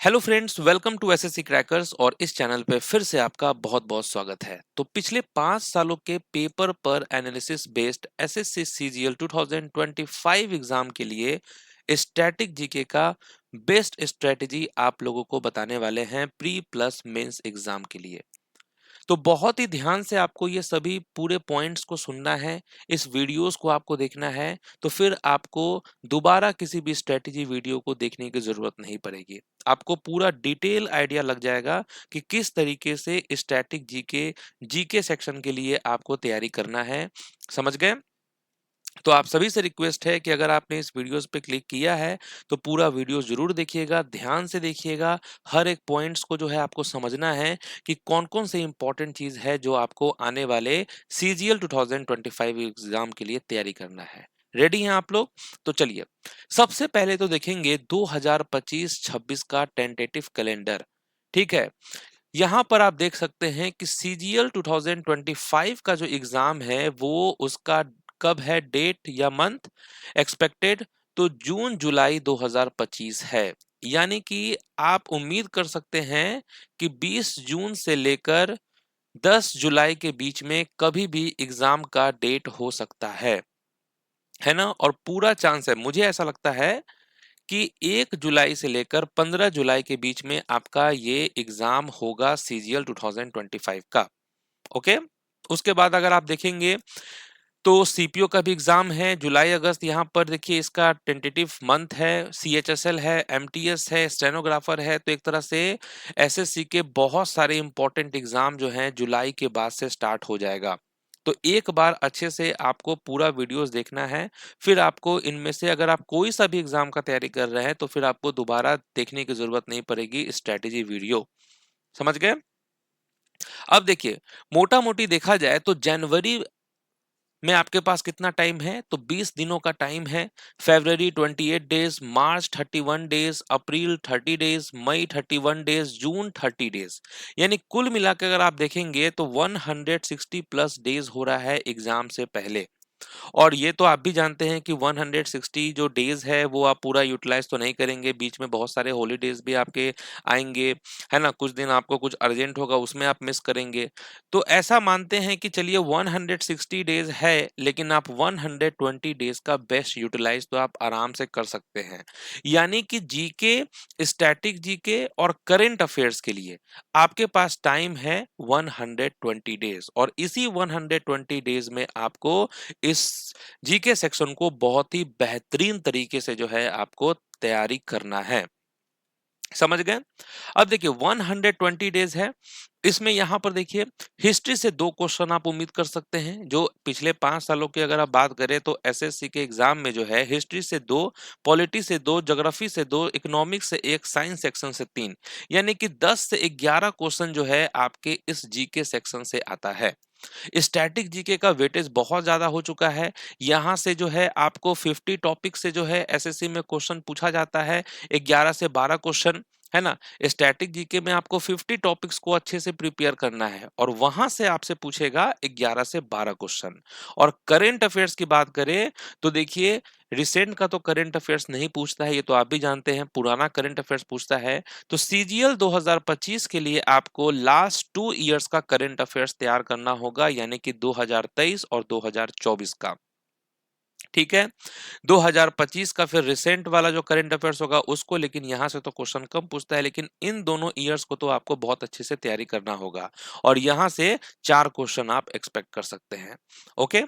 Hello friends, welcome to SSC crackers. और इस channel पे फिर से आपका बहुत बहुत स्वागत है। तो पिछले 5 सालों के पेपर पर analysis based SSC CGL 2025 exam के लिए स्टैटिक जीके का बेस्ट स्ट्रेटजी आप लोगों को बताने वाले हैं प्री प्लस मेंस एग्जाम के लिए। तो बहुत ही ध्यान से आपको ये सभी पूरे पॉइंट्स को सुनना है, इस वीडियोस को आपको देखना है, तो फिर आपको दोबारा किसी भी स्ट्रेटजी वीडियो को देखने की जरूरत नहीं पड़ेगी। आपको पूरा डिटेल आइडिया लग जाएगा कि किस तरीके से स्टैटिक जीके जीके सेक्शन के लिए आपको तैयारी करना है। समझ गए? तो आप सभी से रिक्वेस्ट है कि अगर आपने इस वीडियोस पे क्लिक किया है तो पूरा वीडियो जरूर देखिएगा, ध्यान से देखिएगा। हर एक पॉइंट्स को जो है आपको समझना है कि कौन-कौन से इंपॉर्टेंट चीज है जो आपको आने वाले सीजीएल 2025 एग्जाम के लिए तैयारी करना है। रेडी हैं आप लोग? तो चलिए, सबसे पहले तो देखेंगे 2025-26 का टेंटेटिव कैलेंडर। ठीक है, यहाँ पर आप देख सकते हैं कि सीजीएल 2025 का जो एग्जाम है वो उसका कब है, डेट या मंथ एक्सपेक्टेड, तो जून जुलाई 2025 है। यानी कि आप उम्मीद कर सकते हैं कि 20 जून से लेकर 10 जुलाई के बीच में कभी भी एग्जाम का डेट हो सकता है ना। और पूरा चांस है, मुझे ऐसा लगता है कि 1 जुलाई से लेकर 15 जुलाई के बीच में आपका ये एग्जाम होगा सीजीएल 2025 का। ओके, उसके बाद अगर आप देखेंगे तो सीपीओ का भी एग्जाम है जुलाई अगस्त। यहाँ पर देखिए इसका टेंटेटिव मंथ है, सीएचएसएल है, एमटीएस है, स्टेनोग्राफर है। तो एक तरह से एसएससी के बहुत सारे इंपॉर्टेंट एग्जाम जो हैं जुलाई के बाद से स्टार्ट हो जाएगा। तो एक बार अच्छे से आपको पूरा वीडियोस देखना है, फिर आपको इनमें से अगर आप कोई सा भी एग्जाम का तैयारी कर रहे हैं तो फिर आपको दोबारा देखने की जरूरत नहीं पड़ेगी स्ट्रेटेजी वीडियो। समझ गए? अब देखिए, मोटा मोटी देखा जाए तो जनवरी में आपके पास कितना टाइम है, तो 20 दिनों का टाइम है। फरवरी 28 डेज, मार्च 31 डेज, अप्रैल 30 डेज, मई 31 डेज, जून 30 डेज। यानी कुल मिला के अगर आप देखेंगे तो 160 प्लस डेज हो रहा है एग्जाम से पहले। और ये तो आप भी जानते हैं कि 160 जो डेज है वो आप पूरा यूटिलाइज तो नहीं करेंगे, बीच में बहुत सारे हॉलीडेज भी आपके आएंगे, है ना। कुछ दिन आपको कुछ अर्जेंट होगा उसमें आप मिस करेंगे। तो ऐसा मानते हैं कि चलिए 160 डेज है, लेकिन आप 120 डेज का बेस्ट यूटिलाइज तो आप आराम से कर सकते हैं। यानी कि जीके, स्टैटिक जीके और करंट अफेयर्स के लिए आपके पास टाइम है 120 डेज। और इसी 120 डेज में आपको इस जीके सेक्शन को बहुत ही बेहतरीन तरीके से जो है आपको तैयारी करना है। समझ गए? अब देखिए 120 डेज है, इसमें यहां पर देखिए हिस्ट्री से 2 क्वेश्चन आप उम्मीद कर सकते हैं। जो पिछले 5 सालों की अगर आप बात करें तो एसएससी के एग्जाम में जो है हिस्ट्री से 2, पॉलिटी से 2, ज्योग्राफी से 2, इकोनॉमिक्स से 1, साइंस सेक्शन से 3, यानी कि 10 से 11 क्वेश्चन जो है आपके इस जीके सेक्शन से आता है। स्टैटिक जीके का वेटेज बहुत ज्यादा हो चुका है। यहाँ से जो है आपको 50 टॉपिक से जो है एसएससी में क्वेश्चन पूछा जाता है, 11 से 12 क्वेश्चन, है ना। स्टैटिक जीके में आपको 50 टॉपिक्स को अच्छे से प्रिपेयर करना है और वहां से आपसे पूछेगा 11 से 12 क्वेश्चन। और करंट अफेयर्स की बात करें तो देखिए, रिसेंट का तो करंट अफेयर्स नहीं पूछता है, ये तो आप भी जानते हैं, पुराना करंट अफेयर्स पूछता है। तो सीजीएल 2025 के लिए आपको लास्ट 2 इयर्स का करंट अफेयर्स तैयार करना होगा, यानी कि 2023 और 2024 का। ठीक है, 2025 का फिर रिसेंट वाला जो करंट अफेयर्स होगा उसको, लेकिन यहां से तो क्वेश्चन कम पूछता है, लेकिन इन दोनों ईयर्स को तो आपको बहुत अच्छे से तैयारी करना होगा। और यहां से 4 क्वेश्चन आप एक्सपेक्ट कर सकते हैं। ओके,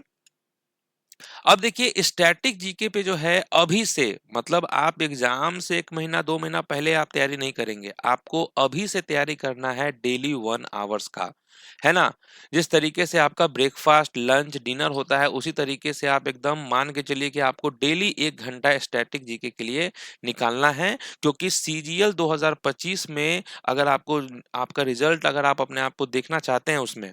अब देखिए स्टैटिक जीके पे जो है अभी से, मतलब आप एग्जाम से 1 महीना 2 महीना पहले आप तैयारी नहीं करेंगे, आपको अभी से तैयारी करना है डेली 1 आवर्स का, है ना। जिस तरीके से आपका ब्रेकफास्ट लंच डिनर होता है उसी तरीके से आप एकदम मान के चलिए कि आपको डेली 1 घंटा स्टैटिक जीके के लिए निकालना है। क्योंकि सीजीएल 2025 में अगर आपको आपका रिजल्ट अगर आप अपने आप को देखना चाहते हैं उसमें,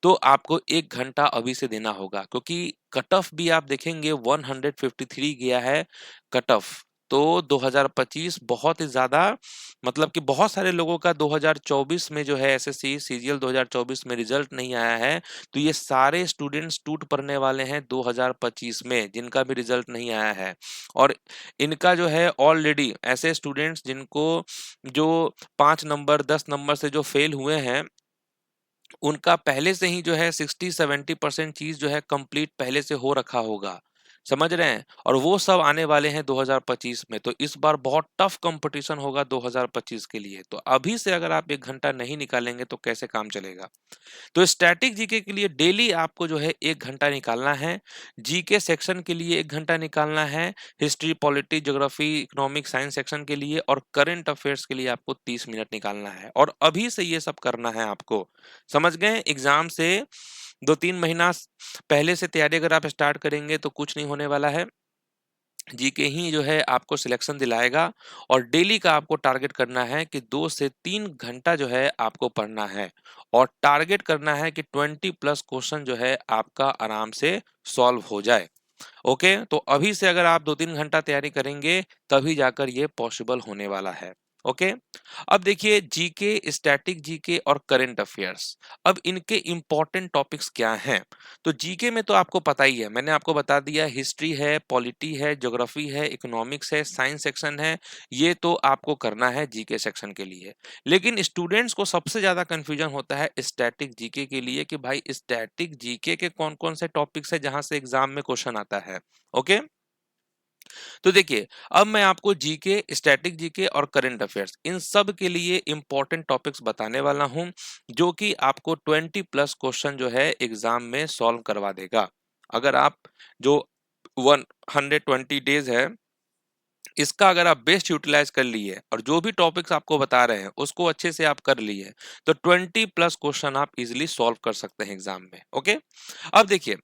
तो आपको 1 घंटा अभी से देना होगा। क्योंकि कट ऑफ भी आप देखेंगे 153 गया है कट ऑफ, तो 2025 बहुत ही ज़्यादा मतलब कि बहुत सारे लोगों का 2024 में जो है एसएससी सीजीएल 2024 में रिजल्ट नहीं आया है, तो ये सारे स्टूडेंट्स टूट पड़ने वाले हैं 2025 में, जिनका भी रिजल्ट नहीं आया है। और इनका जो है ऑलरेडी ऐसे स्टूडेंट्स जिनको जो 5 नंबर 10 नंबर से जो फेल हुए हैं, उनका पहले से ही जो है 60-70% चीज़ जो है कंप्लीट पहले से हो रखा होगा। समझ रहे हैं? और वो सब आने वाले हैं 2025 में, तो इस बार बहुत टफ कंपटीशन होगा 2025 के लिए। तो अभी से अगर आप 1 घंटा नहीं निकालेंगे तो कैसे काम चलेगा? तो स्टैटिक जीके के लिए डेली आपको जो है 1 घंटा निकालना है, जीके सेक्शन के लिए 1 घंटा निकालना है, history, polity, geography, economic, science section के लिए और करंट अफेयर्स के लिए आपको 30 मिनट निकालना है और अभी से ये सब करना है आपको। समझ गए? एग्ज़ाम से 2-3 महीना पहले से तैयारी अगर आप स्टार्ट करेंगे तो कुछ नहीं होने वाला है। जीके ही जो है आपको सिलेक्शन दिलाएगा और डेली का आपको टारगेट करना है कि 2 से 3 घंटा जो है आपको पढ़ना है और टारगेट करना है कि 20 प्लस क्वेश्चन जो है आपका आराम से सॉल्व हो जाए। ओके, तो अभी से अगर आप 2-3 घंटा तैयारी करेंगे तभी जाकर ये पॉसिबल होने वाला है। ओके, अब देखिए जीके, स्टैटिक जीके और करंट अफेयर्स। अब इनके इंपॉर्टेंट टॉपिक्स क्या हैं? तो जीके में तो आपको पता ही है, मैंने आपको बता दिया हिस्ट्री है, पॉलिटी है, ज्योग्राफी है, इकोनॉमिक्स है, साइंस सेक्शन है, ये तो आपको करना है जीके सेक्शन के लिए। लेकिन स्टूडेंट्स को सबसे ज़्यादा कन्फ्यूजन होता है स्टैटिक जीके के लिए कि भाई स्टैटिक जीके के कौन-कौन से टॉपिक्स हैं जहाँ से एग्ज़ाम में क्वेश्चन आता है। ओके? तो देखिए, अब मैं आपको जीके, स्टैटिक जीके और करंट अफेयर्स इन सब के लिए इंपॉर्टेंट टॉपिक्स बताने वाला हूं, जो कि आपको 20 प्लस क्वेश्चन जो है एग्जाम में सॉल्व करवा देगा। अगर आप जो 120 डेज है, इसका अगर आप बेस्ट यूटिलाइज कर लिए और जो भी टॉपिक्स आपको बता रहे हैं उसको अच्छे से आप कर लिए, तो 20 प्लस क्वेश्चन आप इजिली सॉल्व कर सकते हैं एग्जाम में। ओके, अब देखिए,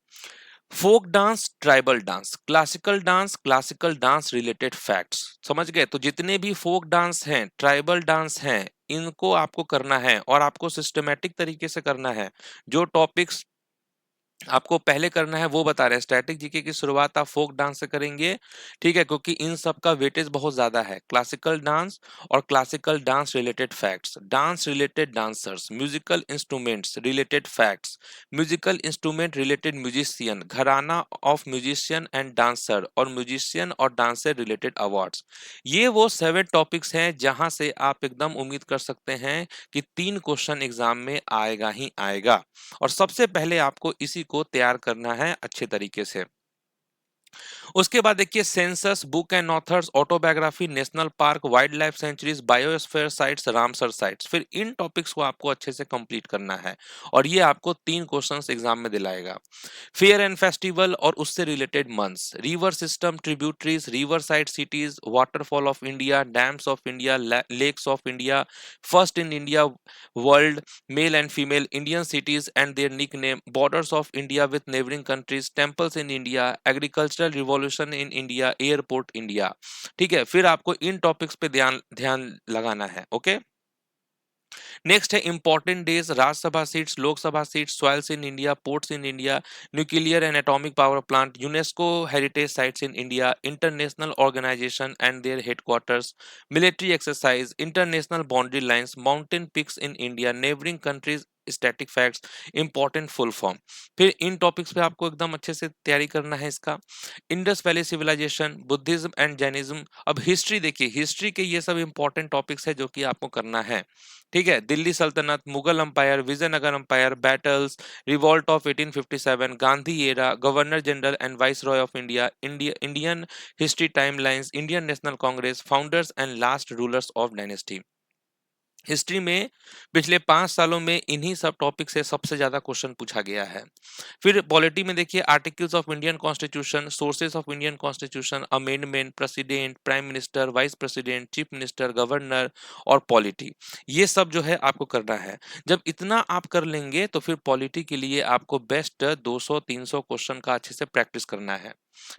folk dance, tribal dance, classical dance related facts. समझ गए? तो जितने भी फोक डांस हैं, ट्राइबल डांस हैं, इनको आपको करना है और आपको सिस्टमेटिक तरीके से करना है। जो टॉपिक्स आपको पहले करना है वो बता रहे हैं। स्टैटिक जीके की शुरुआत आप फोक डांस से करेंगे, ठीक है, क्योंकि इन सब का वेटेज बहुत ज्यादा है। क्लासिकल डांस और classical dance related facts, dance related dancers, musical instruments related facts, musical instrument related musician, घराना ऑफ म्यूजिशियन एंड डांसर और म्यूजिशियन और डांसर रिलेटेड अवार्ड्स। ये वो 7 टॉपिक्स हैं जहां से आप एकदम उम्मीद कर सकते हैं कि 3 क्वेश्चन एग्जाम में आएगा ही आएगा। और सबसे पहले आपको इसी को तैयार करना है अच्छे तरीके से। उसके बाद देखिए, census, book and authors, autobiography, national park, wild life sanctuaries, biosphere sites, Ramsar sites. फिर इन टॉपिक्स को आपको अच्छे से कंप्लीट करना है और ये आपको 3 क्वेश्चंस एग्जाम में दिलाएगा। फेयर एंड फेस्टिवल और उससे related months, river system, tributaries, river side cities, waterfall of India, dams of India, lakes of India, first in India, world, male and female Indian cities and their nickname, borders of India with neighbouring countries, temples in India, agricultural revolution in India, airport India. ठीक है, फिर आपको इन topics पे ध्यान ध्यान लगाना है। Okay, next है important days, Rajya Sabha seats, Lok Sabha seats, soils in India, ports in India, nuclear and atomic power plant, UNESCO heritage sites in India, international organisation and their headquarters, military exercise, international boundary lines, mountain peaks in India, neighbouring countries, static facts, important full form. फिर इन topics पे आपको एकदम अच्छे से तैयारी करना है इसका। Indus valley civilisation, Buddhism and Jainism. अब हिस्ट्री देखिए, हिस्ट्री के ये सब इंपॉर्टेंट टॉपिक्स है जो कि आपको करना है। ठीक है, दिल्ली सल्तनत, Mughal empire, Vijayanagara empire, battles, revolt of 1857, Gandhi era, governor general and viceroy of India, Indian history timelines, Indian National Congress, founders and last rulers of dynasty. History में पिछले 5 सालों में इन्हीं सब टॉपिक से सबसे ज्यादा क्वेश्चन पूछा गया है। फिर पॉलिटी में देखिए, articles of Indian constitution, sources of Indian constitution, amendment, president, prime minister, vice president, chief minister, governor और पॉलिटी। ये सब जो है आपको करना है। जब इतना आप कर लेंगे तो फिर पॉलिटी के लिए आपको बेस्ट 200-300 क्वेश्चन का अच्छे से प्रैक्टिस करना है।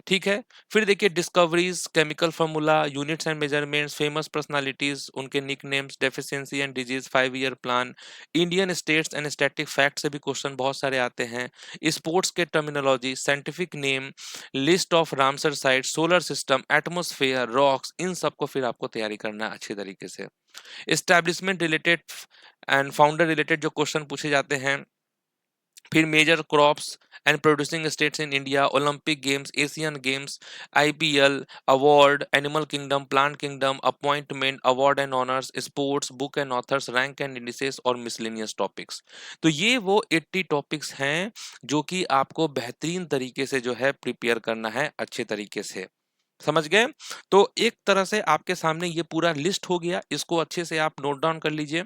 ठीक है। फिर देखिए discoveries, chemical formula, units and measurements, famous personalities, उनके nick names, deficiency and disease, 5 year plan, Indian states and static fact से भी क्वेश्चन बहुत सारे आते हैं। स्पोर्ट्स के terminology, scientific name, list of Ramsar site, solar system, atmosphere, rocks, इन सबको फिर आपको तैयारी करना है अच्छे तरीके से। Establishment related and founder related जो क्वेश्चन पूछे जाते हैं। फिर major crops and producing states in India, Olympic games, Asian games, IPL, award, animal kingdom, plant kingdom, appointment, award and honours, sports, book and authors, rank and indices और miscellaneous topics. तो ये वो 80 topics हैं जो कि आपको बेहतरीन तरीके से जो है प्रिपेयर करना है अच्छे तरीके से। समझ गए? तो एक तरह से आपके सामने ये पूरा लिस्ट हो गया, इसको अच्छे से आप नोट डाउन कर लीजिए।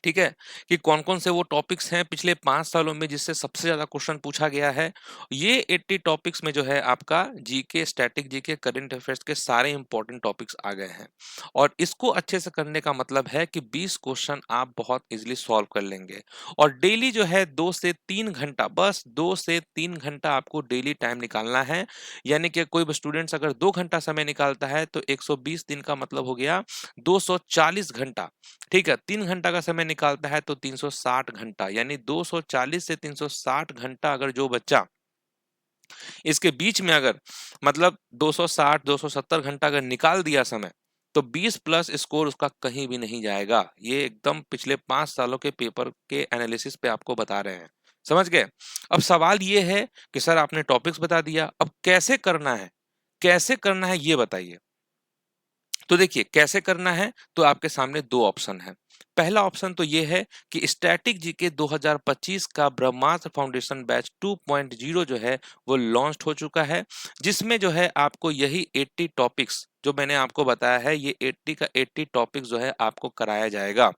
ठीक है, कि कौन-कौन से वो टॉपिक्स हैं पिछले 5 सालों में जिससे सबसे ज़्यादा क्वेश्चन पूछा गया है। ये 80 टॉपिक्स में जो है आपका GK, static GK, current affairs के सारे इंपॉर्टेंट टॉपिक्स आ गए हैं। और इसको अच्छे से करने का मतलब है कि 20 क्वेश्चन आप बहुत ईज़िली सॉल्व कर लेंगे। और डेली जो है 2 से 3 घंटा, बस 2 से 3 घंटा आपको डेली टाइम निकालना है। यानी कि कोई भी स्टूडेंट्स अगर 2 घंटा समय निकालता है तो 120 दिन का मतलब हो गया 240 घंटा। ठीक है, 3 घंटा का समय निकालता है तो 360 घंटा, यानी 240 से 360 घंटा अगर जो बच्चा इसके बीच में अगर मतलब 260 270 घंटा अगर निकाल दिया समय, तो 20 प्लस स्कोर उसका कहीं भी नहीं जाएगा। ये एकदम पिछले 5 सालों के पेपर के एनालिसिस पे आपको बता रहे हैं। समझ गए? अब सवाल ये है कि सर आपने टॉपिक्स बता दिया, अब कैसे करना है? कैसे करना है ये बताइए। तो देखिए कैसे करना है, तो आपके सामने 2 ऑप्शन हैं। पहला ऑप्शन तो ये है कि स्टैटिक जीके 2025 का ब्रह्मास्त्र फाउंडेशन बैच 2.0 जो है वो लॉन्च हो चुका है, जिसमें जो है आपको यही 80 टॉपिक्स जो मैंने आपको बताया है, ये 80 का 80 टॉपिक्स जो है आपको कराया जाएगा।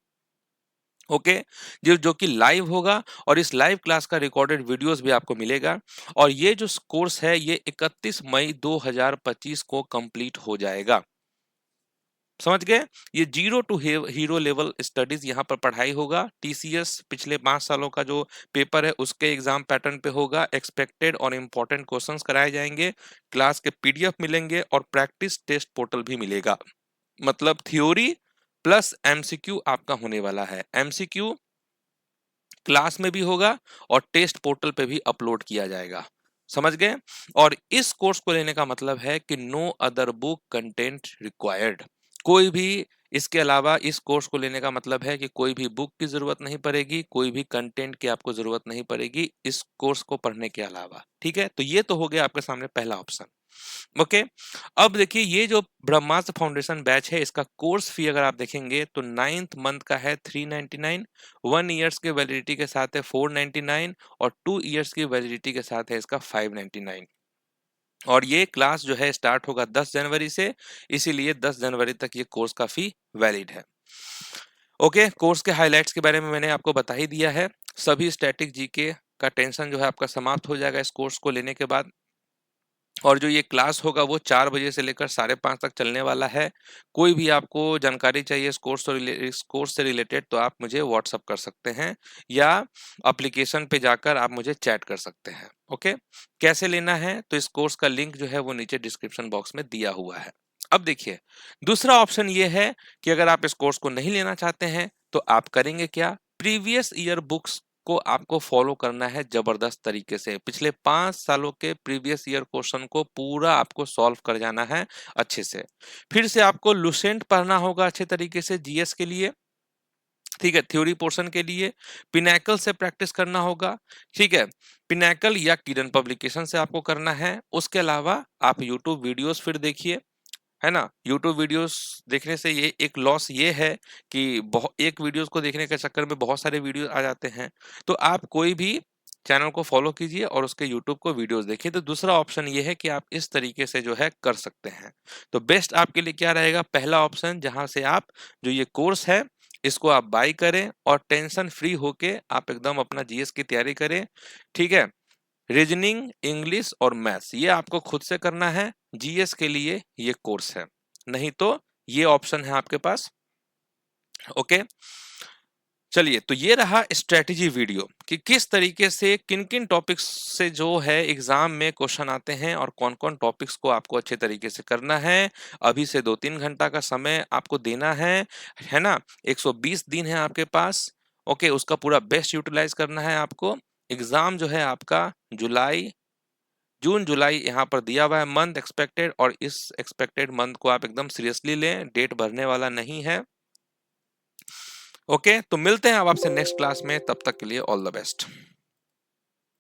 ओके, जो कि लाइव होगा और इस लाइव क्लास का रिकॉर्डेड वीडियोस भी आपको मिलेगा। और ये जो कोर्स है ये 31 मई 2025 को कंप्लीट हो जाएगा। समझ गए? ये zero to hero level studies यहाँ पर पढ़ाई होगा। टीसीएस पिछले 5 सालों का जो पेपर है उसके एग्जाम पैटर्न पे होगा। एक्सपेक्टेड और इम्पोर्टेंट क्वेश्चंस कराए जाएंगे, क्लास के पीडीएफ मिलेंगे और प्रैक्टिस टेस्ट पोर्टल भी मिलेगा। मतलब थ्योरी प्लस एमसीक्यू आपका होने वाला है। एमसीक्यू क्लास में भी होगा और टेस्ट पोर्टल पे भी अपलोड किया जाएगा। समझ गए? और इस कोर्स को लेने का मतलब है कि no other book content required. कोई भी इसके अलावा इस कोर्स को लेने का मतलब है कि कोई भी बुक की जरूरत नहीं पड़ेगी, कोई भी कंटेंट की आपको जरूरत नहीं पड़ेगी इस कोर्स को पढ़ने के अलावा। ठीक है, तो ये तो हो गया आपके सामने पहला ऑप्शन। ओके, अब देखिए ये जो ब्रह्मास्त्र फाउंडेशन बैच है इसका कोर्स फी अगर आप देखेंगे तो 9th मंथ का है 399, 1 ईयर्स के वैलिडिटी के साथ है 499 और 2 ईयर्स की वैलिडिटी के साथ है इसका 599। और ये क्लास जो है स्टार्ट होगा 10 जनवरी से, इसीलिए 10 जनवरी तक ये कोर्स का फी वैलिड है। ओके, कोर्स के हाइलाइट्स के बारे में मैंने आपको बता ही दिया है। सभी स्टैटिक जीके का टेंशन जो है आपका समाप्त हो जाएगा इस कोर्स को लेने के बाद। और जो ये क्लास होगा वो 4 बजे से लेकर 5:30 तक चलने वाला है। कोई भी आपको जानकारी चाहिए इस कोर्स से रिलेटेड तो आप मुझे व्हाट्सअप कर सकते हैं या एप्लीकेशन पे जाकर आप मुझे चैट कर सकते हैं। ओके, कैसे लेना है तो इस कोर्स का लिंक जो है वो नीचे डिस्क्रिप्शन बॉक्स में दिया हुआ है। अब देखिए दूसरा ऑप्शन ये है कि अगर आप इस कोर्स को नहीं लेना चाहते हैं तो आप करेंगे क्या, प्रीवियस ईयर बुक्स को आपको फॉलो करना है जबरदस्त तरीके से। पिछले 5 सालों के प्रीवियस ईयर क्वेश्चन को पूरा आपको सॉल्व कर जाना है अच्छे से। फिर से आपको लुसेंट पढ़ना होगा अच्छे तरीके से जीएस के लिए। ठीक है, थ्योरी पोर्शन के लिए पिनैकल से प्रैक्टिस करना होगा। ठीक है, पिनैकल या किरण पब्लिकेशन से आपको करना है। उसके अलावा आप यूट्यूब वीडियोस फिर देखिए, है ना। यूट्यूब वीडियोस देखने से ये एक लॉस ये है कि बहुत एक वीडियोस को देखने के चक्कर में बहुत सारे वीडियो आ जाते हैं। तो आप कोई भी चैनल को फॉलो कीजिए और उसके यूट्यूब को वीडियोस देखिए। तो दूसरा ऑप्शन ये है कि आप इस तरीके से जो है कर सकते हैं। तो बेस्ट आपके लिए क्या रहेगा, पहला ऑप्शन जहां से आप जो ये कोर्स है इसको आप बाय करें और टेंशन फ्री होके आप एकदम अपना जीएस की तैयारी करें। ठीक है, रीजनिंग, इंग्लिश और मैथ्स ये आपको खुद से करना है। जीएस के लिए ये कोर्स है, नहीं तो ये ऑप्शन है आपके पास। ओके, चलिए, तो ये रहा स्ट्रेटजी वीडियो कि किस तरीके से किन-किन टॉपिक्स से जो है एग्ज़ाम में क्वेश्चन आते हैं और कौन-कौन टॉपिक्स को आपको अच्छे तरीके से करना है। अभी से 2-3 घंटा का समय आपको देना है ना? 120 दिन है आपके पास, ओके, उसका पूरा बेस्ट यूटिलाइज़ करना है आपको। एग्ज़ाम जो है आपका जून-जुलाई यहाँ पर दिया हुआ है मंथ एक्सपेक्टेड, और इस एक्सपेक्टेड मंथ को आप एकदम सीरियसली लें, डेट बढ़ने वाला नहीं है। ओके, तो मिलते हैं अब आपसे नेक्स्ट क्लास में, तब तक के लिए ऑल द बेस्ट।